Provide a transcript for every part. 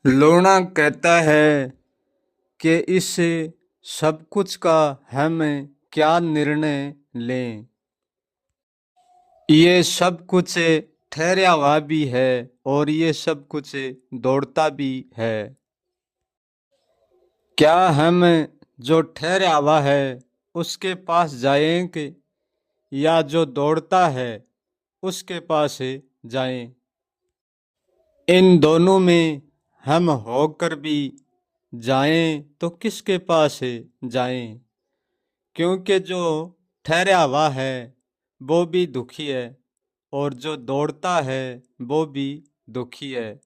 लोना कहता है कि इस सब कुछ का हम क्या निर्णय लें। ये सब कुछ ठहरा हुआ भी है और ये सब कुछ दौड़ता भी है। क्या हम जो ठहरा हुआ है उसके पास जाएं या जो दौड़ता है उसके पास जाएं। इन दोनों में हम होकर भी जाएं तो किसके पास जाएं, क्योंकि जो ठहरा हुआ है वो भी दुखी है और जो दौड़ता है वो भी दुखी है।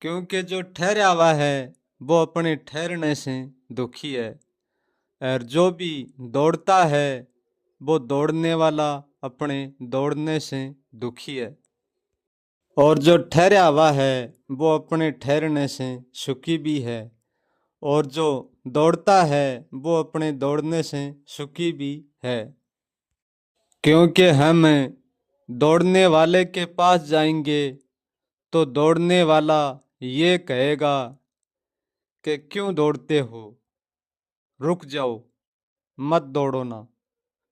क्योंकि जो ठहरा हुआ है वो अपने ठहरने से दुखी है और जो भी दौड़ता है वो दौड़ने वाला अपने दौड़ने से दुखी है। और जो ठहरा हुआ है वो अपने ठहरने से सुखी भी है और जो दौड़ता है वो अपने दौड़ने से सुखी भी है। क्योंकि हम दौड़ने वाले के पास जाएंगे तो दौड़ने वाला ये कहेगा कि क्यों दौड़ते हो, रुक जाओ, मत दौड़ो ना,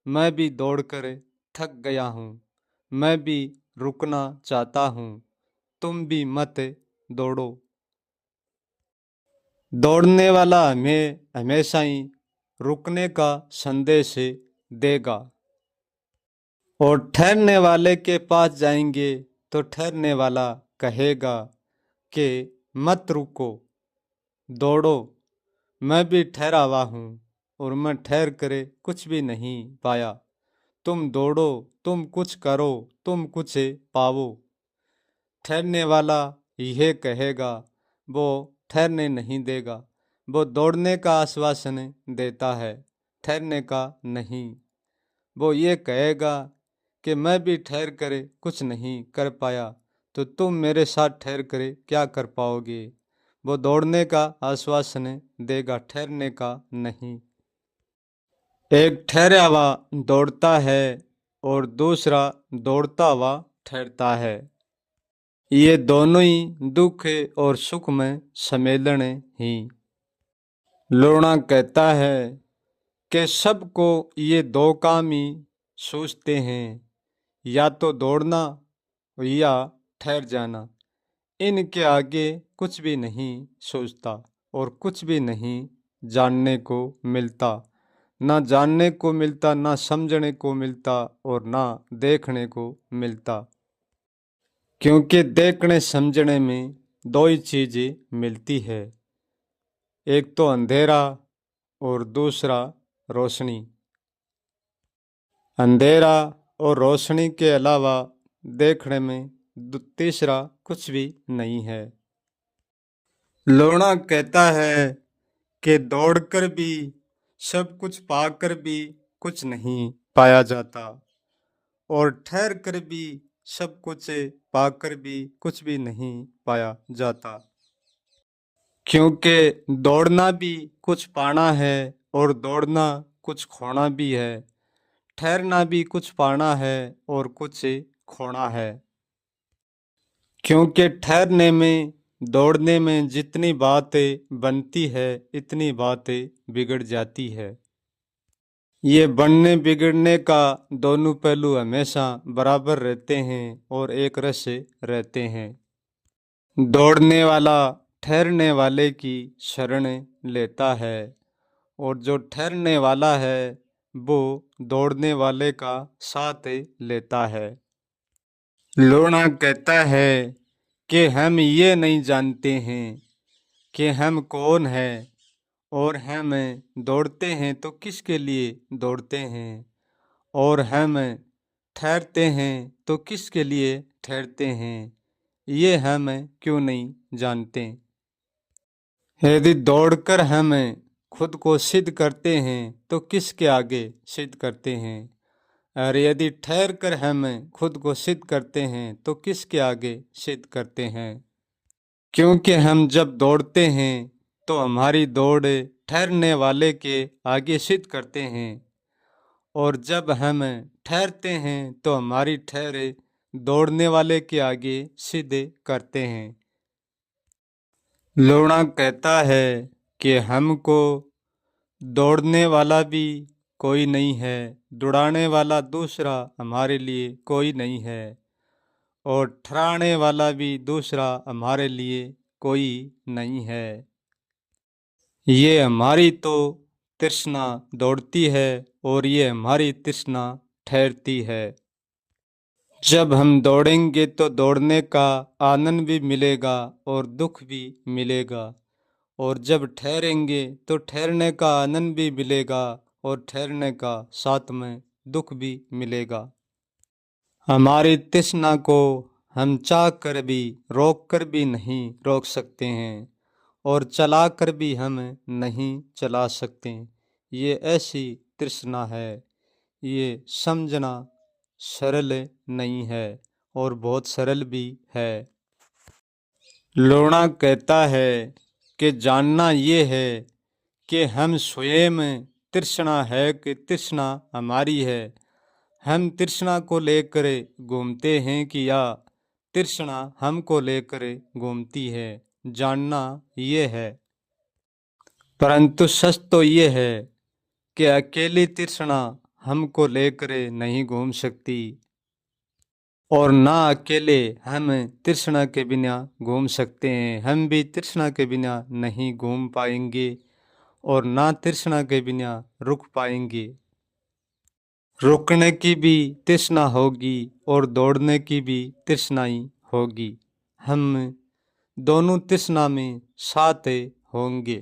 मैं भी दौड़कर थक गया हूँ, मैं भी रुकना चाहता हूँ, तुम भी मत दौड़ो। दौड़ने वाला हमें हमेशा ही रुकने का संदेश देगा और ठहरने वाले के पास जाएंगे तो ठहरने वाला कहेगा कि मत रुको, दौड़ो, मैं भी ठहरा हुआ हूँ और मैं ठहर करे कुछ भी नहीं पाया, तुम दौड़ो, तुम कुछ करो, तुम कुछ पाओ। ठहरने वाला यह कहेगा, वो ठहरने नहीं देगा, वो दौड़ने का आश्वासन देता है, ठहरने का नहीं। वो ये कहेगा कि मैं भी ठहर करे कुछ नहीं कर पाया तो तुम मेरे साथ ठहर करे क्या कर पाओगे। वो दौड़ने का आश्वासन देगा, ठहरने का नहीं। एक ठहरा हुआ दौड़ता है और दूसरा दौड़ता हुआ ठहरता है। ये दोनों ही दुख और सुख में सम्मेलन ही। लोना कहता है कि सबको ये दो काम ही सोचते हैं, या तो दौड़ना या ठहर जाना। इनके आगे कुछ भी नहीं सोचता और कुछ भी नहीं जानने को मिलता। ना जानने को मिलता, ना समझने को मिलता और ना देखने को मिलता। क्योंकि देखने समझने में दो ही चीज़ें मिलती है, एक तो अंधेरा और दूसरा रोशनी। अंधेरा और रोशनी के अलावा देखने में तीसरा कुछ भी नहीं है। लोना कहता है कि दौड़कर भी सब कुछ पाकर भी कुछ नहीं पाया जाता और ठहर कर भी सब कुछ पाकर भी कुछ भी नहीं पाया जाता। क्योंकि दौड़ना भी कुछ पाना है और दौड़ना कुछ खोना भी है, ठहरना भी कुछ पाना है और कुछ खोना है। क्योंकि ठहरने में दौड़ने में जितनी बातें बनती है इतनी बातें बिगड़ जाती है। ये बनने बिगड़ने का दोनों पहलू हमेशा बराबर रहते हैं और एक रस रहते हैं। दौड़ने वाला ठहरने वाले की शरण लेता है और जो ठहरने वाला है वो दौड़ने वाले का साथ लेता है। लोना कहता है कि हम ये नहीं जानते हैं कि हम कौन हैं और हम दौड़ते हैं तो किसके लिए दौड़ते हैं और हम ठहरते हैं तो किसके लिए ठहरते हैं, ये हम क्यों नहीं जानते। यदि दौड़कर हम खुद को सिद्ध करते हैं तो किसके आगे सिद्ध करते हैं, और यदि ठहर कर हम खुद को सिद्ध करते हैं तो किसके आगे सिद्ध करते हैं। क्योंकि हम जब दौड़ते हैं तो हमारी दौड़ ठहरने वाले के आगे सिद्ध करते हैं और जब हम ठहरते हैं तो हमारी ठहरे दौड़ने वाले के आगे सिद्ध करते हैं। लोना कहता है कि हमको दौड़ने वाला भी कोई नहीं है, दौड़ाने वाला दूसरा हमारे लिए कोई नहीं है, और ठहराने वाला भी दूसरा हमारे लिए कोई नहीं है। ये हमारी तो तृष्णा दौड़ती है और ये हमारी तृष्णा ठहरती है। जब हम दौड़ेंगे तो दौड़ने का आनंद भी मिलेगा और दुख भी मिलेगा, और जब ठहरेंगे तो ठहरने का आनंद भी मिलेगा और ठहरने का साथ में दुख भी मिलेगा। हमारी तृष्णा को हम चाह कर भी रोक कर भी नहीं रोक सकते हैं और चला कर भी हम नहीं चला सकते। ये ऐसी तृष्णा है, ये समझना सरल नहीं है और बहुत सरल भी है। लोना कहता है कि जानना ये है कि हम स्वयं तृष्णा है कि तृष्णा हमारी है। हम तृष्णा को लेकर घूमते हैं कि या तृष्णा हमको लेकर घूमती है, जानना ये है। परंतु सच तो ये है कि अकेली तृष्णा हमको लेकर नहीं घूम सकती और ना अकेले हम तृष्णा के बिना घूम सकते हैं। हम भी तृष्णा के बिना नहीं घूम पाएंगे और ना तृष्णा के बिना रुक पाएंगे। रुकने की भी तृष्णा होगी और दौड़ने की भी तृष्णा ही होगी। हम दोनों तृष्णा में साथ होंगे।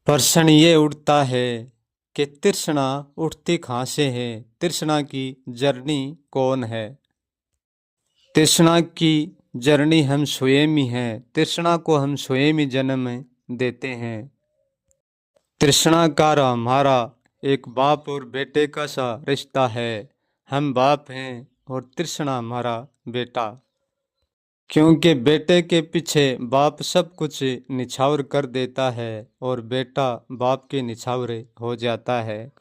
प्रश्न ये उठता है कि तृष्णा उठती कहाँ से है? तृष्णा की जर्नी कौन है? तृष्णा की जर्नी हम स्वयं ही हैं। तृष्णा को हम स्वयं ही जन्म देते हैं। तृष्णा का हमारा एक बाप और बेटे का सा रिश्ता है। हम बाप हैं और तृष्णा हमारा बेटा, क्योंकि बेटे के पीछे बाप सब कुछ निछावर कर देता है और बेटा बाप के निछावरे हो जाता है।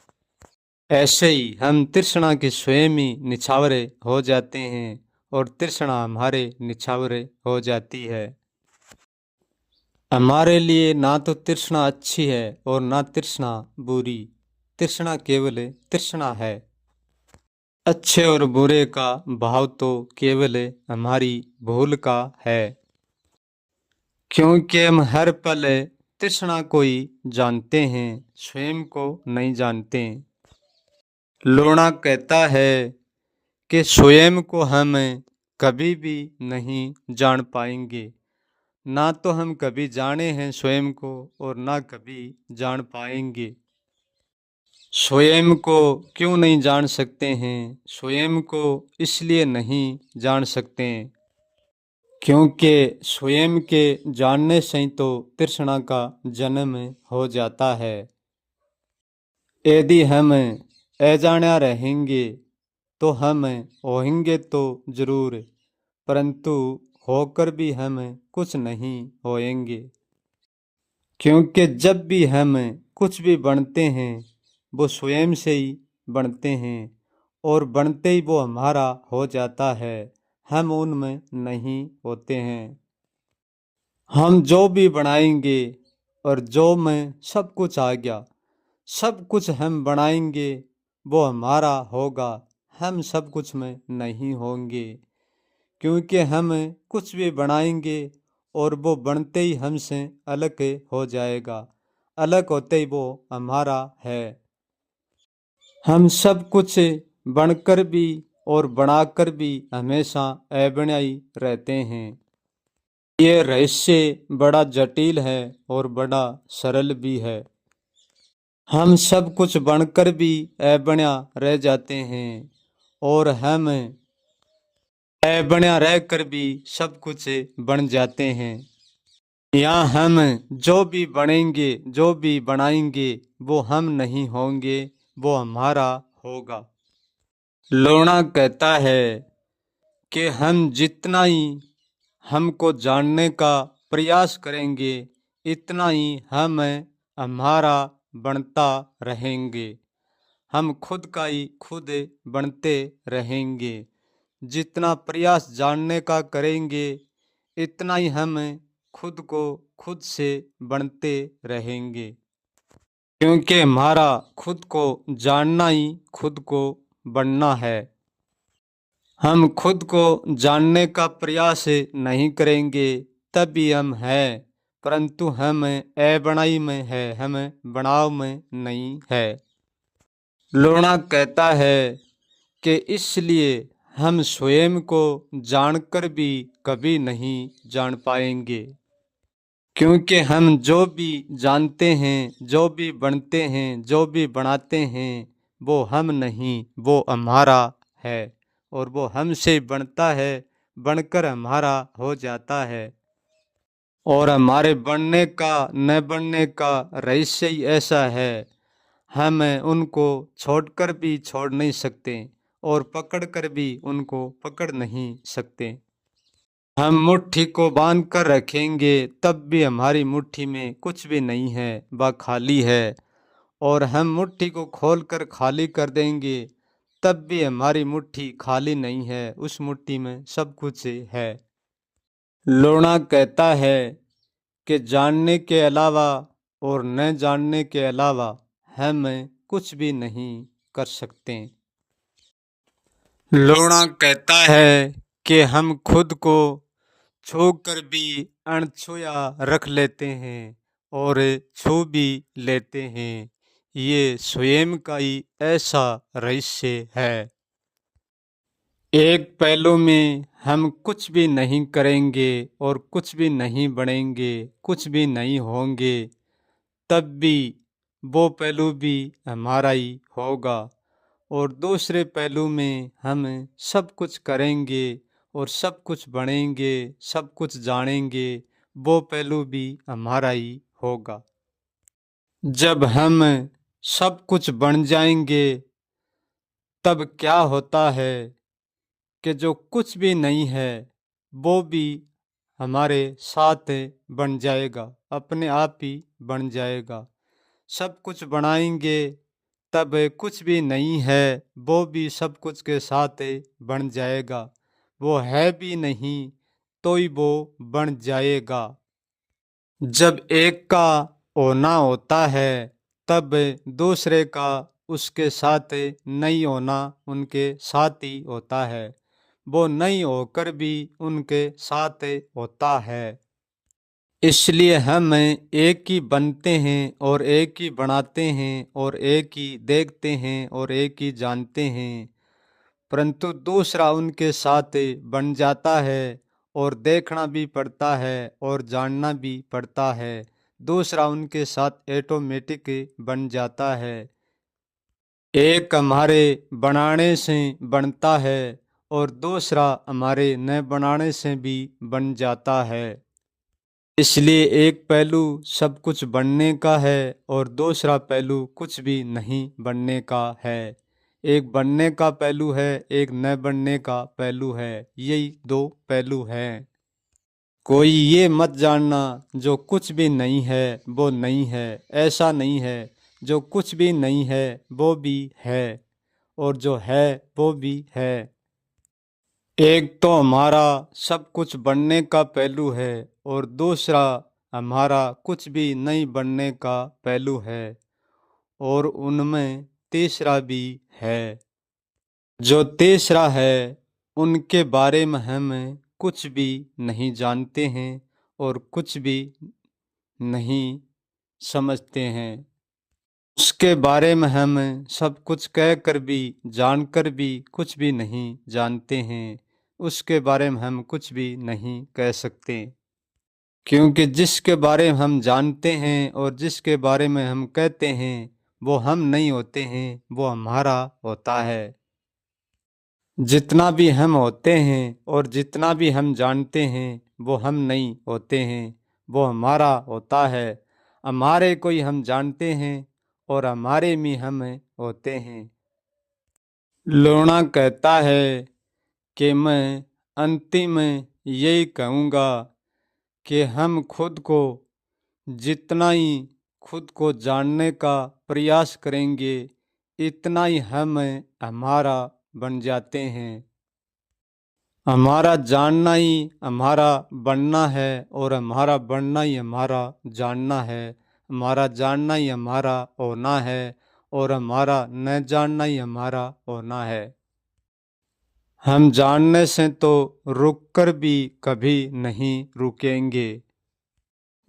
ऐसे ही हम तृष्णा के स्वयं ही निछावरे हो जाते हैं और तृष्णा हमारे निछावरे हो जाती है। हमारे लिए ना तो तृष्णा अच्छी है और ना तृष्णा बुरी। तृष्णा केवल तृष्णा है। अच्छे और बुरे का भाव तो केवल हमारी भूल का है, क्योंकि हम हर पल तृष्णा को ही जानते हैं, स्वयं को नहीं जानते। लोना कहता है कि स्वयं को हम कभी भी नहीं जान पाएंगे। ना तो हम कभी जाने हैं स्वयं को और ना कभी जान पाएंगे। स्वयं को क्यों नहीं जान सकते हैं? स्वयं को इसलिए नहीं जान सकते क्योंकि स्वयं के जानने से ही तो तृष्णा का जन्म हो जाता है। यदि हम अजाण्या रहेंगे तो हम होएंगे तो जरूर, परंतु होकर भी हम कुछ नहीं होएंगे। क्योंकि जब भी हम कुछ भी बनते हैं वो स्वयं से ही बनते हैं और बनते ही वो हमारा हो जाता है, हम उनमें नहीं होते हैं। हम जो भी बनाएंगे और जो में सब कुछ आ गया, सब कुछ हम बनाएंगे वो हमारा होगा, हम सब कुछ में नहीं होंगे। क्योंकि हम कुछ भी बनाएंगे और वो बनते ही हमसे अलग हो जाएगा, अलग होते ही वो हमारा है। हम सब कुछ बनकर भी और बनाकर भी हमेशा अबन्या ही रहते हैं। ये रहस्य बड़ा जटिल है और बड़ा सरल भी है। हम सब कुछ बनकर भी अबन्या रह जाते हैं और हम अबन्या रह कर भी सब कुछ बन जाते हैं। यहाँ हम जो भी बनेंगे जो भी बनाएंगे वो हम नहीं होंगे, वो हमारा होगा। लोना कहता है कि हम जितना ही हमको जानने का प्रयास करेंगे इतना ही हम हमारा बनता रहेंगे। हम खुद का ही खुद बनते रहेंगे। जितना प्रयास जानने का करेंगे इतना ही हम खुद को खुद से बनते रहेंगे, क्योंकि हमारा खुद को जानना ही खुद को बनना है। हम खुद को जानने का प्रयास नहीं करेंगे तभी हम हैं, परंतु हम बनाई में है, हम बनाव में नहीं है। लोना कहता है कि इसलिए हम स्वयं को जानकर भी कभी नहीं जान पाएंगे, क्योंकि हम जो भी जानते हैं, जो भी बनते हैं, जो भी बनाते हैं, वो हम नहीं, वो हमारा है, और वो हमसे बनता है, बनकर हमारा हो जाता है। और हमारे बनने का न बनने का रहस्य ही ऐसा है, हम उनको छोड़कर भी छोड़ नहीं सकते और पकड़कर भी उनको पकड़ नहीं सकते। हम मुट्ठी को बांध कर रखेंगे तब भी हमारी मुट्ठी में कुछ भी नहीं है, वह खाली है। और हम मुट्ठी को खोल कर खाली कर देंगे तब भी हमारी मुट्ठी खाली नहीं है, उस मुट्ठी में सब कुछ है। लोना कहता है कि जानने के अलावा और न जानने के अलावा हम कुछ भी नहीं कर सकते। लोना कहता है कि हम खुद को छू कर भी अनछुआ रख लेते हैं और छू भी लेते हैं, ये स्वयं का ही ऐसा रहस्य है। एक पहलू में हम कुछ भी नहीं करेंगे और कुछ भी नहीं बनेंगे, कुछ भी नहीं होंगे, तब भी वो पहलू भी हमारा ही होगा। और दूसरे पहलू में हम सब कुछ करेंगे और सब कुछ बनेंगे, सब कुछ जानेंगे, वो पहलू भी हमारा ही होगा। जब हम सब कुछ बन जाएंगे तब क्या होता है कि जो कुछ भी नहीं है वो भी हमारे साथ बन जाएगा, अपने आप ही बन जाएगा। सब कुछ बनाएंगे तब कुछ भी नहीं है वो भी सब कुछ के साथ बन जाएगा, वो है भी नहीं तो ही वो बन जाएगा। जब एक का होना होता है तब दूसरे का उसके साथ नहीं होना उनके साथ ही होता है, वो नहीं होकर भी उनके साथ होता है। इसलिए हम एक ही बनते हैं और एक ही बनाते हैं और एक ही देखते हैं और एक ही जानते हैं, परंतु दूसरा उनके साथ बन जाता है और देखना भी पड़ता है और जानना भी पड़ता है। दूसरा उनके साथ ऑटोमेटिक बन जाता है। एक हमारे बनाने से बनता है और दूसरा हमारे न बनाने से भी बन जाता है। इसलिए एक पहलू सब कुछ बनने का है और दूसरा पहलू कुछ भी नहीं बनने का है। एक बनने का पहलू है, एक न बनने का पहलू है, यही दो पहलू हैं। कोई ये मत जानना जो कुछ भी नहीं है वो नहीं है, ऐसा नहीं है। जो कुछ भी नहीं है वो भी है और जो है वो भी है। एक तो हमारा सब कुछ बनने का पहलू है और दूसरा हमारा कुछ भी नहीं बनने का पहलू है, और उनमें तीसरा भी है। जो तीसरा है उनके बारे में हम कुछ भी नहीं जानते हैं और कुछ भी नहीं समझते हैं। उसके बारे में हम सब कुछ कह कर भी जानकर भी कुछ भी नहीं जानते हैं। उसके बारे में हम कुछ भी नहीं कह सकते, क्योंकि जिसके बारे में हम जानते हैं और जिसके बारे में हम कहते हैं वो हम नहीं होते हैं, वो हमारा होता है। जितना भी हम होते हैं और जितना भी हम जानते हैं वो हम नहीं होते हैं, वो हमारा होता है। हमारे कोई हम जानते हैं और हमारे में हम होते हैं। लोना कहता है कि मैं अंतिम में यही कहूँगा कि हम खुद को जितना ही खुद को जानने का प्रयास करेंगे इतना ही हम हमारा बन जाते हैं। हमारा जानना ही हमारा बनना है और हमारा बनना ही हमारा जानना है। हमारा जानना ही हमारा होना है और हमारा न जानना ही हमारा होना है। हम जानने से तो रुक कर भी कभी नहीं रुकेंगे।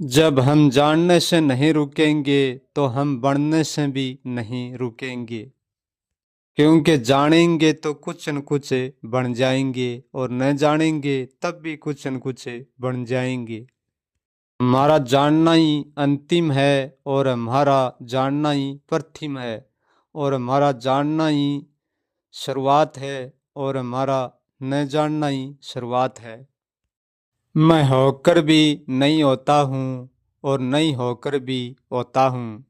जब हम जानने से नहीं रुकेंगे तो हम बढ़ने से भी नहीं रुकेंगे, क्योंकि जानेंगे तो कुछ न कुछ बन जाएंगे और न जानेंगे तब भी कुछ न कुछ बन जाएंगे। हमारा जानना ही अंतिम है और हमारा जानना ही प्रथम है और हमारा जानना ही शुरुआत है और हमारा न जानना ही शुरुआत है। मैं होकर भी नहीं होता हूँ और नहीं होकर भी होता हूँ।